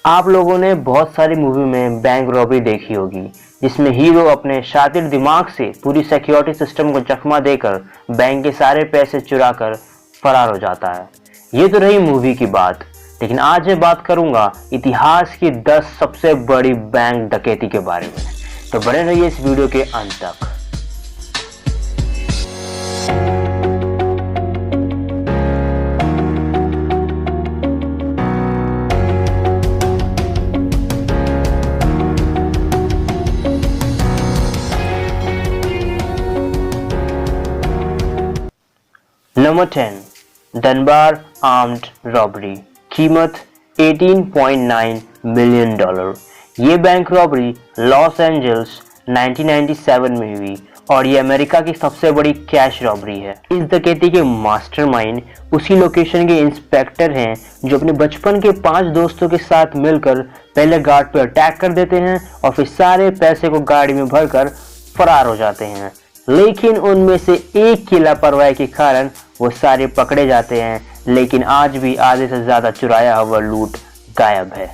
आप लोगों ने बहुत सारी मूवी में बैंक रॉबरी देखी होगी, जिसमें हीरो अपने शातिर दिमाग से पूरी सिक्योरिटी सिस्टम को चकमा देकर बैंक के सारे पैसे चुराकर फरार हो जाता है। ये तो रही मूवी की बात, लेकिन आज मैं बात करूंगा इतिहास की 10 सबसे बड़ी बैंक डकैती के बारे में। तो बने रहिए इस वीडियो के अंत तक। नंबर 10, डनबार आर्म्ड रॉबरी, कीमत $18.9 मिलियन। ये बैंक रॉबरी लॉस एंजल्स 1997 में हुई और ये अमेरिका की सबसे बड़ी कैश रॉबरी है। इस डकैती के मास्टरमाइंड उसी लोकेशन के इंस्पेक्टर हैं जो अपने बचपन के 5 दोस्तों के साथ मिलकर पहले गार्ड पर अटैक कर देते हैं और फिर सारे पैसे को गाड़ी में भरकर फरार हो जाते हैं। लेकिन उनमें से एक की लापरवाही के कारण वो सारे पकड़े जाते हैं, लेकिन आज भी आधे से ज्यादा चुराया हुआ लूट गायब है।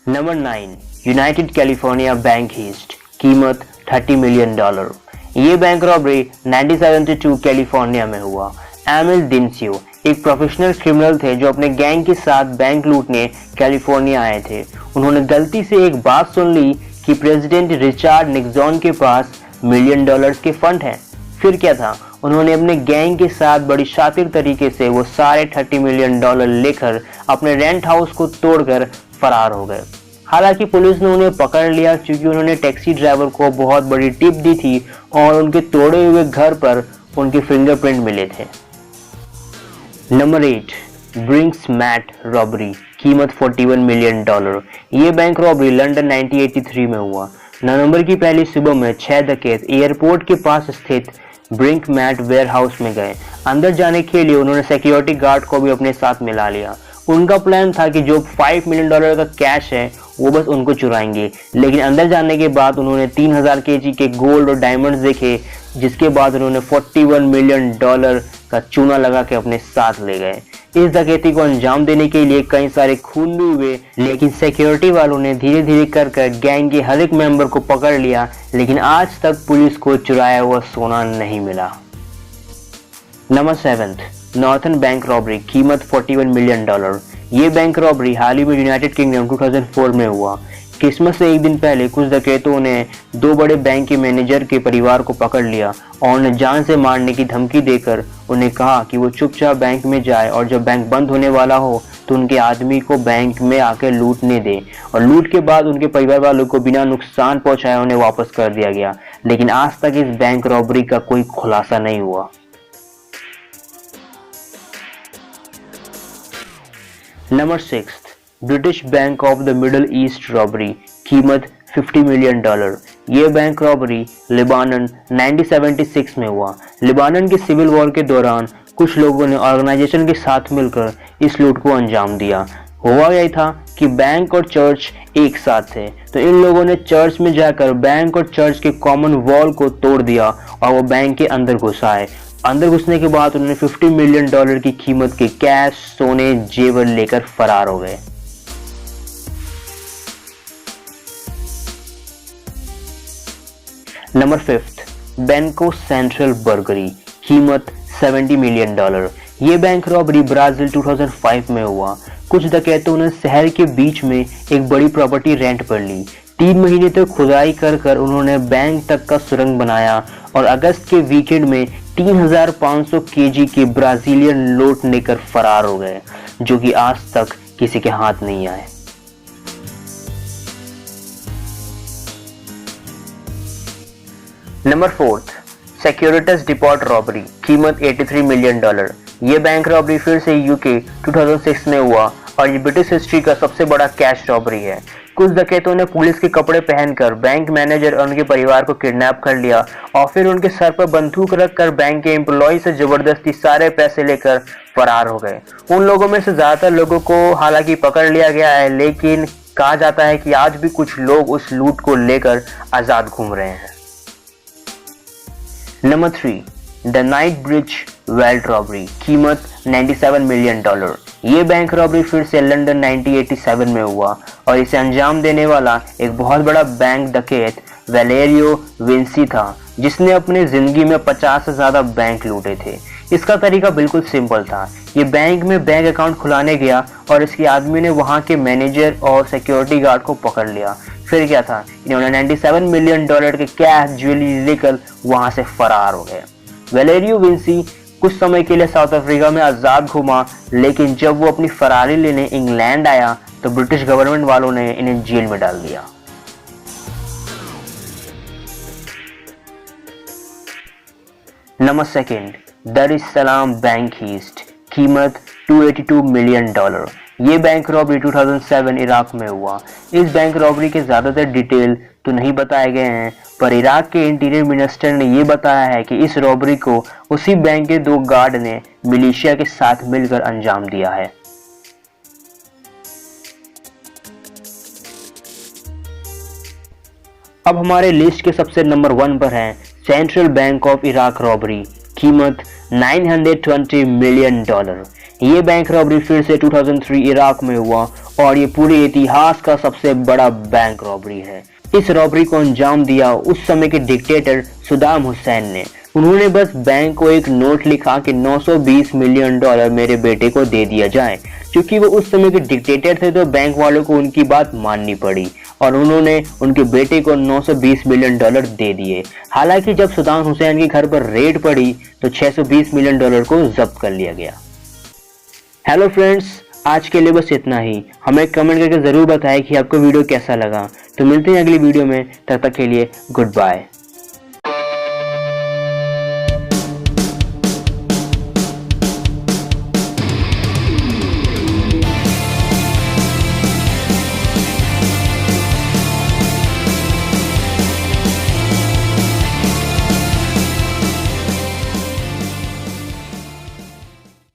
Number 9, United California bank heist, कीमत $30 मिलियन। ये बैंक रॉबरी 1972 कैलिफोर्निया में हुआ। एमिल डिंसियो एक प्रोफेशनल क्रिमिनल थे जो अपने गैंग के साथ बैंक लूटने कैलिफोर्निया आए थे। उन्होंने गलती से एक बात सुन ली कि प्रेसिडेंट रिचर्ड निक्सन के पास $1 मिलियन के फंड हैं। फिर क्या था, उन्होंने अपने गैंग के साथ बड़ी शातिर तरीके से वो सारे $30 मिलियन लेकर अपने रेंट हाउस को तोड़कर फरार हो गए। हालांकि पुलिस ने उन्हें पकड़ लिया क्योंकि उन्होंने टैक्सी ड्राइवर को बहुत बड़ी टिप दी थी और उनके तोड़े हुए घर पर उनके फिंगरप्रिंट मिले थे। नंबर 8, ब्रिंक्स मैट रॉबरी, कीमत $41 मिलियन। ये बैंक रॉबरी लंदन 1983 में हुआ। नवंबर की पहली सुबह में 6 डकैत एयरपोर्ट के पास स्थित ब्रिंक मैट वेयर हाउस में गए। अंदर जाने के लिए उन्होंने सिक्योरिटी गार्ड को भी अपने साथ मिला लिया। उनका प्लान था कि जो $5 मिलियन का कैश है वो बस उनको चुराएंगे, लेकिन अंदर जाने के बाद उन्होंने 3000 केजी के गोल्ड और डायमंड्स देखे, जिसके बाद उन्होंने $41 मिलियन का चूना लगा के अपने साथ ले गए। इस डकैती को अंजाम देने के लिए कई सारे खून भी हुए, लेकिन सिक्योरिटी वालों ने धीरे धीरे कर गैंग के हर एक मेंबर को पकड़ लिया, लेकिन आज तक पुलिस को चुराया हुआ सोना नहीं मिला। नंबर 7, नॉर्थन बैंक रॉबरी, कीमत $41 मिलियन। ये बैंक रॉबरी हाल ही में यूनाइटेड किंगडम 2004 में हुआ। क्रिसमस से एक दिन पहले कुछ डकैतों ने 2 बड़े बैंक के मैनेजर के परिवार को पकड़ लिया और उन्हें जान से मारने की धमकी देकर उन्हें कहा कि वो चुपचाप बैंक में जाए और जब बैंक बंद होने वाला हो तो उनके आदमी को बैंक में आकर लूटने दे, और लूट के बाद उनके परिवार वालों को बिना नुकसान पहुंचाए उन्हें वापस कर दिया गया। लेकिन आज तक इस बैंक रॉबरी का कोई खुलासा नहीं हुआ। Number 6, British bank of the middle east robbery, कीमत $50 मिलियन। ये बैंक रॉबरी लेबानन 1976 में हुआ। लेबानन के सिविल वॉर के दौरान कुछ लोगों ने ऑर्गेनाइजेशन के साथ मिलकर इस लूट को अंजाम दिया। हुआ यही था कि बैंक और चर्च एक साथ थे, तो इन लोगों ने चर्च में जाकर बैंक और चर्च के कॉमन वॉल को तोड़ दिया और वो बैंक के अंदर घुस आए। अंदर घुसने के बाद उन्होंने $50 मिलियन की कीमत के कैश, सोने, जेवर लेकर फरार हो गए। नंबर 5, बैंको सेंट्रल बर्गरी, कीमत $70 मिलियन। ये बैंक रॉबरी ब्राजील 2005 में हुआ। कुछ डकैतों ने शहर के बीच में एक बड़ी प्रॉपर्टी रेंट पर ली। 3 महीने तक खुदाई कर उन्होंने बैंक तक का सुरंग बनाया और अगस्त के वीकेंड में 3500 केजी के ब्राजीलियन नोट लेकर फरार हो गए, जो कि आज तक किसी के हाथ नहीं आए। नंबर 4, सिक्योरिटीज डिपॉट रॉबरी, कीमत $83 मिलियन। ये बैंक रॉबरी फिर से यूके 2006 में हुआ और ये ब्रिटिश हिस्ट्री का सबसे बड़ा कैश रॉबरी है। कुछ डकैतों ने पुलिस के कपड़े पहनकर बैंक मैनेजर और उनके परिवार को किडनैप कर लिया और फिर उनके सर पर बंदूक रखकर बैंक के एम्प्लॉय से जबरदस्ती सारे पैसे लेकर फरार हो गए। उन लोगों में से ज्यादातर लोगों को हालांकि पकड़ लिया गया है, लेकिन कहा जाता है कि आज भी कुछ लोग उस लूट को लेकर आजाद घूम रहे हैं। Number 3, the night bridge belt robbery, कीमत $97 मिलियन। ये बैंक रॉबरी फिर से लंदन 1987 में हुआ और इसे अंजाम देने वाला एक बहुत बड़ा बैंक डकैत वैलेरियो विंसी था, जिसने अपने जिंदगी में 50 से ज्यादा बैंक लूटे थे। इसका तरीका बिल्कुल सिंपल था। ये बैंक में बैंक अकाउंट खुलाने गया और इसके आदमी ने वहां के मैनेजर और सिक्योरिटी गार्ड को पकड़ लिया। फिर क्या था, इन्होंने 97 मिलियन डॉलर के कैश ज्वेलरी लेकर वहां से फरार हो गए। वैलेरियो विंसी कुछ समय के लिए साउथ अफ्रीका में आजाद घूमा, लेकिन जब वो अपनी फरारी लेने इंग्लैंड आया तो ब्रिटिश गवर्नमेंट वालों ने इन्हें जेल में डाल दिया। नंबर सेकंड, दर इस सलाम बैंक हीस्ट, कीमत 282 मिलियन डॉलर। ये बैंक रॉबरी 2007 इराक में हुआ। इस बैंक रॉबरी के ज्यादातर डिटेल तो नहीं बताए गए हैं, पर इराक के इंटीरियर मिनिस्टर ने यह बताया है कि इस रॉबरी को उसी बैंक के 2 गार्ड ने मिलिशिया के साथ मिलकर अंजाम दिया है। अब हमारे लिस्ट के सबसे नंबर 1 पर है central bank of Iraq robbery, कीमत 920 मिलियन डॉलर। ये बैंक रॉबरी फिर से 2003 इराक में हुआ और ये पूरे इतिहास का सबसे बड़ा बैंक रॉबरी है। इस रॉबरी को अंजाम दिया उस समय के डिक्टेटर सद्दाम हुसैन ने। उन्होंने बस बैंक को एक नोट लिखा कि 920 मिलियन डॉलर मेरे बेटे को दे दिया जाए। क्योंकि वो उस समय के डिक्टेटर थे तो बैंक वालों को उनकी बात माननी पड़ी और उन्होंने उनके बेटे को 920 मिलियन डॉलर दे दिए। हालांकि जब सद्दाम हुसैन के घर पर रेड पड़ी तो 620 मिलियन डॉलर को जब्त कर लिया गया। हेलो फ्रेंड्स, आज के लिए बस इतना ही। हमें कमेंट करके जरूर बताएं कि आपको वीडियो कैसा लगा। तो मिलते हैं अगली वीडियो में, तब तक के लिए गुड बाय।